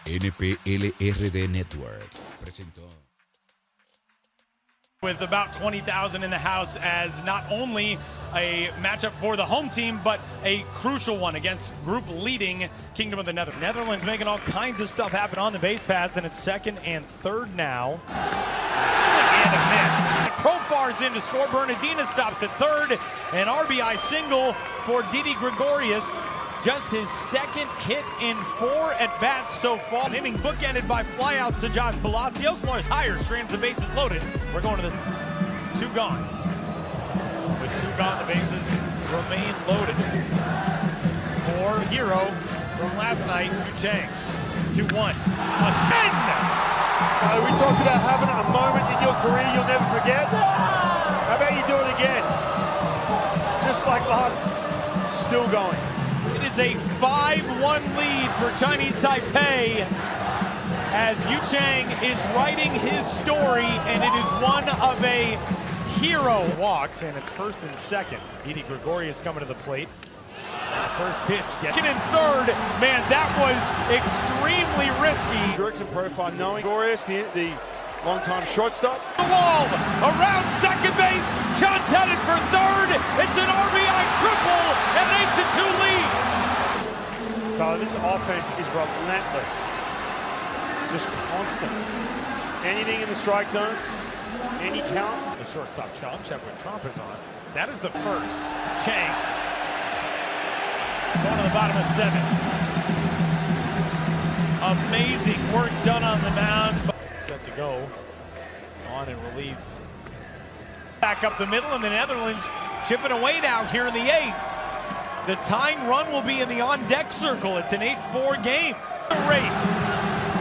NPLRD Network presentó. With about 20,000 in the house as not only a matchup for the home team, but a crucial one against group-leading Kingdom of the Netherlands. Netherlands making all kinds of stuff happen on the base pass, and it's second and third now. Swing and a miss. Profar's in to score. Bernardina stops at third. An RBI single for Didi Gregorius. Just his second hit in 4 at-bats so far. An inning bookended by flyouts to Josh Palacios. Lars Hire strands the bases loaded. We're going to the 2 gone. With 2 gone, the bases remain loaded. For Hero from last night, Yu Chang. 2-1. A spin! We talked about having a moment in your career you'll never forget. How about you do it again? Just like last. Still going. It is a 5-1 lead for Chinese Taipei as Yu Chang is writing his story, and it is one of a hero. Walks, and it's first and second. Didi Gregorius coming to the plate. First pitch, getting in third. Man, that was extremely risky. Direction profile knowing Gregorius, the long-time shortstop. The wall, around second base. John's headed for third. It's an RBI triple, an 8-2 lead. This offense is relentless. Just constant. Anything in the strike zone, any count. The shortstop Chong, check what Trump is on. That is the first. Chang going to the bottom of 7. Amazing work done on the mound. Set to go on in relief. Back up the middle, and the Netherlands chipping away now here in the 8th. The tying run will be in the on-deck circle. It's an 8-4 game. Race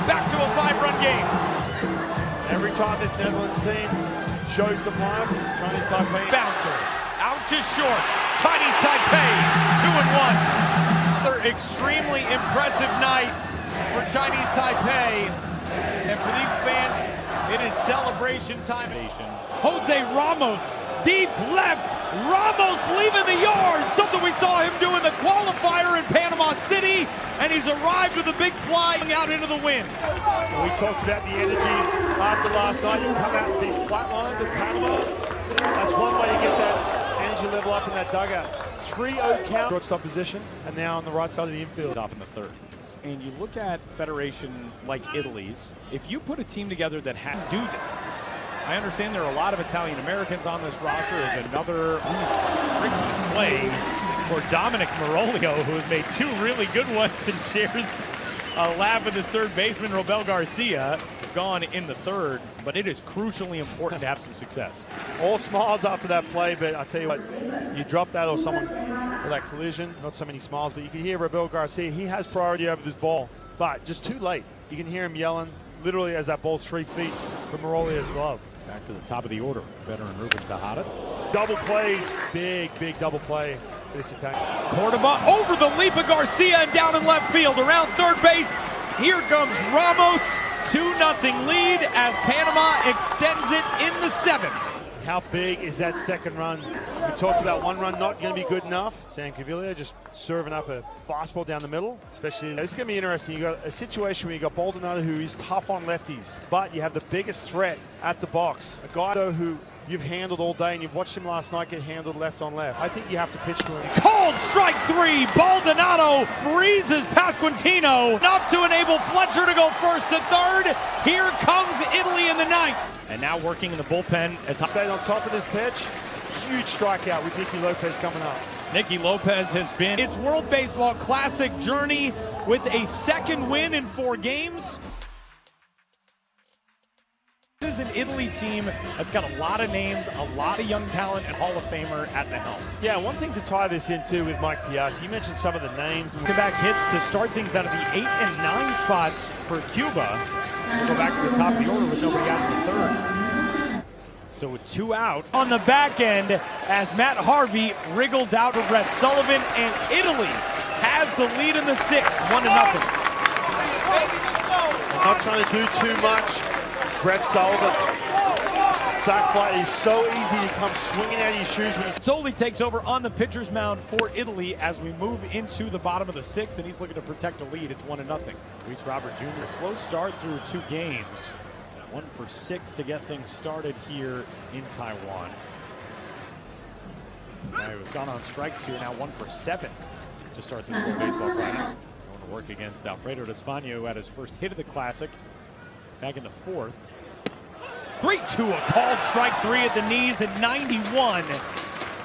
back to a 5-run game. Every time this Netherlands team shows some life, Chinese Taipei. Bouncer out to short. Chinese Taipei 2-1. Another extremely impressive night for Chinese Taipei. And for these fans, it is celebration time. Jose Ramos, deep left. Ramos leaving the yard. Something we saw him do in the qualifier in Panama City. And he's arrived with a big fly out into the wind. We talked about the energy after last night. You come out and be flatlined in Panama. That's one way to get that energy level up in that dugout. 3-0 count. Shortstop position, and now on the right side of the infield. Off in the third. And you look at federation like Italy's, if you put a team together that had to do this, I understand there are a lot of Italian Americans on this roster. Is another tricky play for Dominic Marolio, who has made 2 really good ones and shares a lap with his third baseman, Robel Garcia, gone in the third. But it is crucially important to have some success. All smiles after that play, but I tell you what, you drop that or someone with that collision, not so many smiles, but you can hear Robel Garcia, he has priority over this ball, but just too late. You can hear him yelling literally as that ball's 3 feet from Marolio's glove. Back to the top of the order, veteran Ruben Tejada. Double plays, big double play for this attack. Cordoba over the leap of Garcia and down in left field, around third base. Here comes Ramos, 2-0 lead as Panama extends it in the 7th. How big is that second run? We talked about 1 run not going to be good enough. Sam Cavilla just serving up a fastball down the middle. Especially, this is going to be interesting. You got a situation where you got Baldonado, who is tough on lefties, but you have the biggest threat at the box. A guy though who you've handled all day, and you've watched him last night get handled left on left. I think you have to pitch to him. Cold strike 3. Baldonado freezes Pasquantino. Enough to enable Fletcher to go first and third. Here comes Italy in the 9th. And now working in the bullpen as stayed on top of this pitch. Huge strikeout with Nicky Lopez coming up. Nicky Lopez has been its World Baseball Classic journey with a 2nd win in 4 games. This is an Italy team that's got a lot of names, a lot of young talent, and Hall of Famer at the helm. Yeah, one thing to tie this into with Mike Piazza, you mentioned some of the names. Back hits to start things out of the 8 and 9 spots for Cuba. We'll go back to the top of the order with nobody out in the 3rd. So with 2 out on the back end as Matt Harvey wriggles out to Brett Sullivan, and Italy has the lead in the 6th, 1-0. Not trying to do too much. Brett Sullivan Sack fly is so easy to come swinging out of your shoes when he's... Solely takes over on the pitcher's mound for Italy as we move into the bottom of the sixth, and he's looking to protect a lead. It's 1-0. Luis Robert Jr. slow start through 2 games. 1 for 6 to get things started here in Taiwan. Now he was gone on strikes here, now 1 for 7 to start these World Baseball Classics. Going to work against Alfredo Despano, who had his first hit of the Classic back in the 4th. 3-2, a called strike 3 at the knees at 91.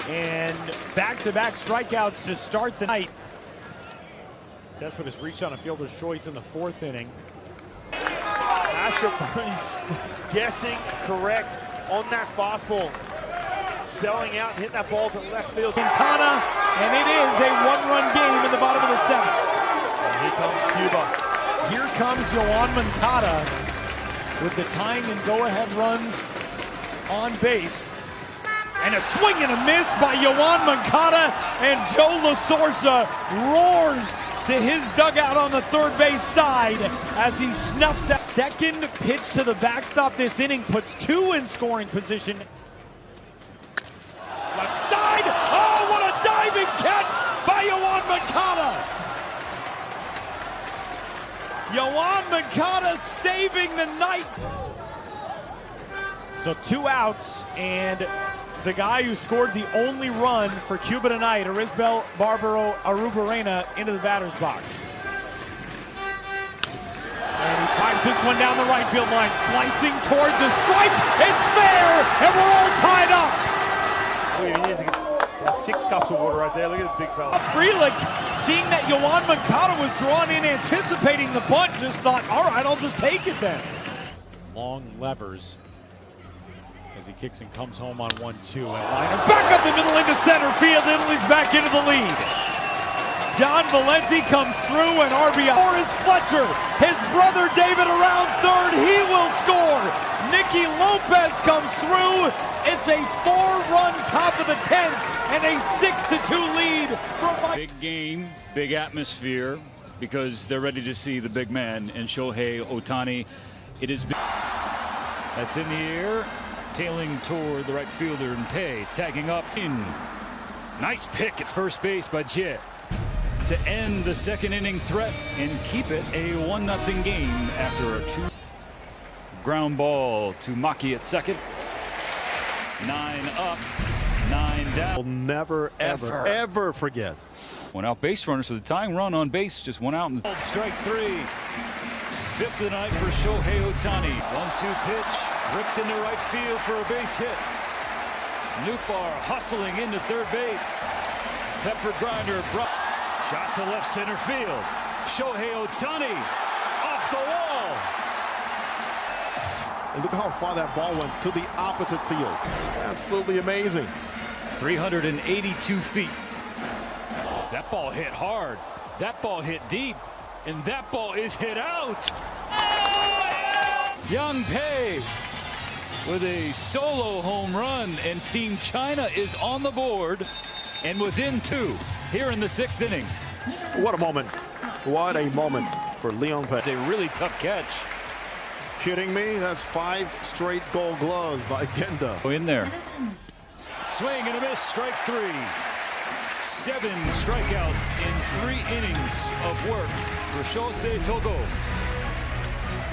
And back-to-back strikeouts to start the night. Cespedes reached on a fielder's choice in the 4th inning. Mastrobuoni's guessing correct on that fastball. Selling out and hitting that ball to left field. Quintana, and it is a 1-run game in the bottom of the 7th. And here comes Cuba. Here comes Yoan Moncada with the tying and go-ahead runs on base. And a swing and a miss by Yoan Moncada, and Joe LaSorsa roars to his dugout on the 3rd base side as he snuffs that second pitch to the backstop this inning, puts 2 in scoring position. Left side, oh, what a diving catch by Yoan Moncada! Yoan Moncada saving the night. So 2 outs, and the guy who scored the only run for Cuba tonight, Arizbel Barbaro Arubarena, into the batter's box. And he pipes this one down the right field line, slicing toward the stripe. It's fair, and we're all tied up. That's 6 cups of water right there. Look at the big fella. Frelick, seeing that Yoan Moncada was drawn in, anticipating the bunt, just thought, all right, I'll just take it then. Long levers as he kicks and comes home on 1-2. And liner back up the middle into center field. Italy's back into the lead. John Valenti comes through, and RBI. Or is Fletcher. His brother David around 3rd. He will score. Nicky Lopez comes through. It's a 4-run top of the 10th and a 6-2 lead from big game, big atmosphere, because they're ready to see the big man in Shohei Ohtani. It is big. That's in the air, tailing toward the right fielder and Pei, tagging up in. Nice pick at first base by Jet to end the 2nd inning threat and keep it a 1-0 game after a 2. Ground ball to Maki at 2nd. 9 up, 9 down. We'll never, ever forget. 1 out base runner, so the tying run on base just 1 out. In the strike 3. 5th of the night for Shohei Ohtani. 1-2 pitch, ripped into right field for a base hit. Nootbaar hustling into 3rd base. Pepper grinder, shot to left center field. Shohei Ohtani off the wall. And look how far that ball went to the opposite field. Absolutely amazing. 382 feet. That ball hit hard. That ball hit deep. And that ball is hit out. Young Pei with a solo home run, and Team China is on the board and within 2 here in the 6th inning. What a moment. What a moment for Leon Pei. It's a really tough catch. Kidding me? That's 5 straight Gold Gloves by Genda. In there. Swing and a miss, strike 3. 7 strikeouts in 3 innings of work for Shosei Togo.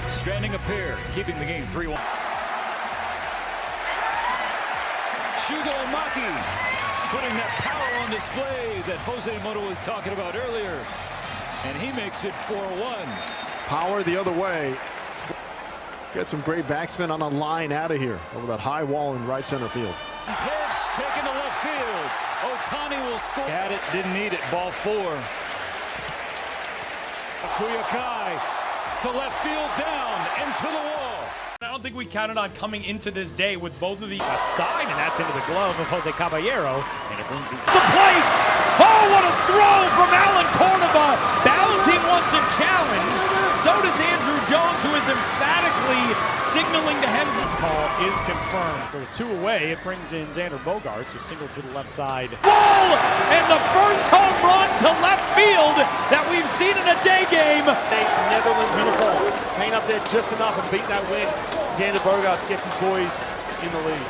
Stranding a pair, keeping the game 3-1. Shugo Maki putting that power on display that Jose Moto was talking about earlier. And he makes it 4-1. Power the other way. Get some great backspin on a line out of here over that high wall in right center field. Pitch taken to left field. Ohtani will score. Had it, didn't need it. Ball 4. Kuyakai to left field, down and to the wall. I don't think we counted on coming into this day with both of the outside, and that's into the glove of Jose Caballero, and it brings the plate. Oh, what a throw from Alan Cordova. Balancing wants a challenge. So does Andrew Jones, who is emphatically signaling to Hensley. Call is confirmed. So with 2 away, it brings in Xander Bogaerts, who singled to the left side. Ball! And the first home run to left field that we've seen in a day game. Netherlands uniform. Hanging up there just enough and beat that win. Xander Bogaerts gets his boys in the lead.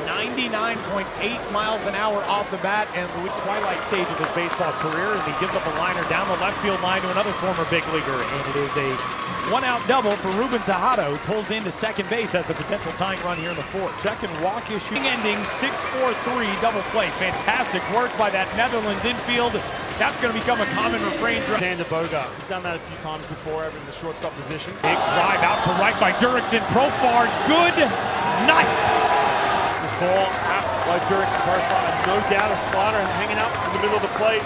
99.8 miles an hour off the bat, and the twilight stage of his baseball career, and he gives up a liner down the left field line to another former big leaguer, and it is a one-out double for Ruben Tejada, who pulls into second base as the potential tying run here in the fourth. Second walk issue ending 6-4-3 double play. Fantastic work by that Netherlands infield. That's going to become a common refrain. Xander Bogaerts. He's done that a few times before, over in the shortstop position. Big drive out to right by Jurickson. Profar, good night. This ball out by Jurickson Profar, no doubt a slider hanging up in the middle of the plate.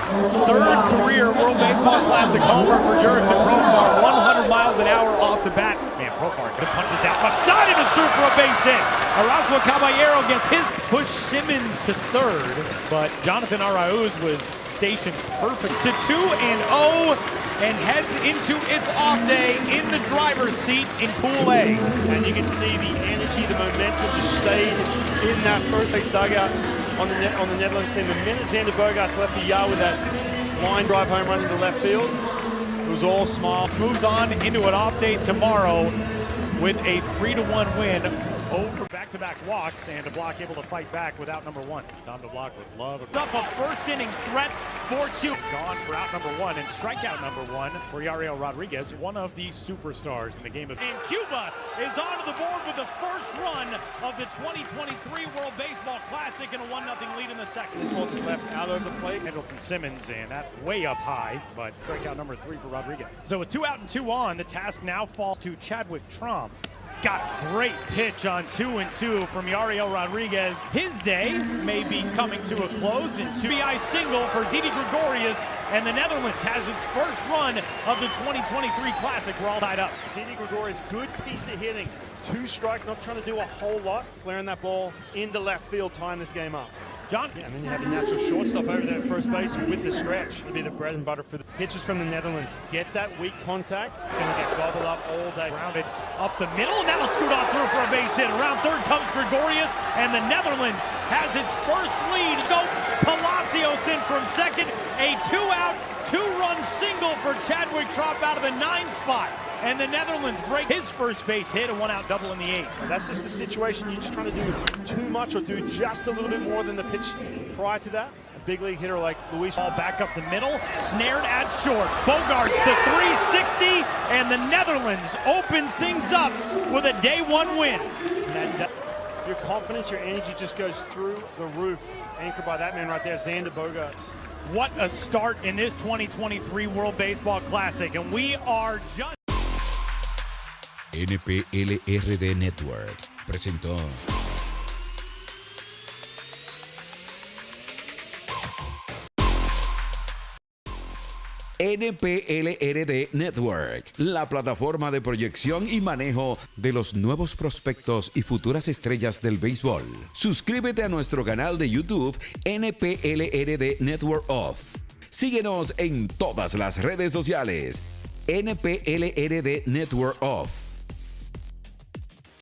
Third career World Baseball Classic homer for Jurickson Profar, 100 miles an hour off the bat. Man, Profar punches down left side and is through for a base hit. Erasmo Caballero gets his push Simmons to third, but Jonathan Arauz was stationed perfect to 2-0 and heads into its off day in the driver's seat in Pool A. And you can see the energy, the momentum just stayed in that first base dugout on the Netherlands team. The minute Xander Bogaerts left the yard with that line drive home run into left field, it was all smiles. Moves on into an off day tomorrow with a 3-1 win over back-to-back walks, and DeBlock able to fight back without number one. Tom DeBlock with love. Up a first-inning threat for Cuba. Gone for out number one and strikeout number one for Yariel Rodriguez, one of the superstars in the game of. And Cuba is onto the board with the first run of the 2023 World Baseball Classic and a 1-0 lead in the second. This ball just left out of the plate. Middleton Simmons, and that way up high, but strikeout number 3 for Rodriguez. So with 2 out and 2 on, the task now falls to Chadwick Trump. Got a great pitch on 2-2 from Yariel Rodriguez. His day may be coming to a close, and 2 single for Didi Gregorius, and the Netherlands has its first run of the 2023 Classic. We're all tied up. Didi Gregorius, good piece of hitting. 2 strikes, not trying to do a whole lot. Flaring that ball into left field, tying this game up. John. Yeah, and then you have a natural shortstop over there at first base with the stretch. It'll be the bread and butter for the pitchers from the Netherlands. Get that weak contact. It's going to get gobbled up all day. Grounded up the middle, and that'll scoot on through for a base hit. Around third comes Gregorius, and the Netherlands has its first lead. Go Palacios in from second. A 2-out, 2-run single for Chadwick Trump out of the 9 spot. And the Netherlands break his first base hit, a 1-out double in the 8th. That's just a situation you're just trying to do too much or do just a little bit more than the pitch prior to that. A big league hitter like Luis. Ball back up the middle, snared at short. Bogaerts the 360, and the Netherlands opens things up with a day 1 win. And your confidence, your energy just goes through the roof. Anchored by that man right there, Xander Bogaerts. What a start in this 2023 World Baseball Classic, and we are just... NPLRD Network presentó NPLRD Network, la plataforma de proyección y manejo de los nuevos prospectos y futuras estrellas del béisbol. Suscríbete a nuestro canal de YouTube NPLRDNetWORKOF. Síguenos en todas las redes sociales. NPLRDNetwokok.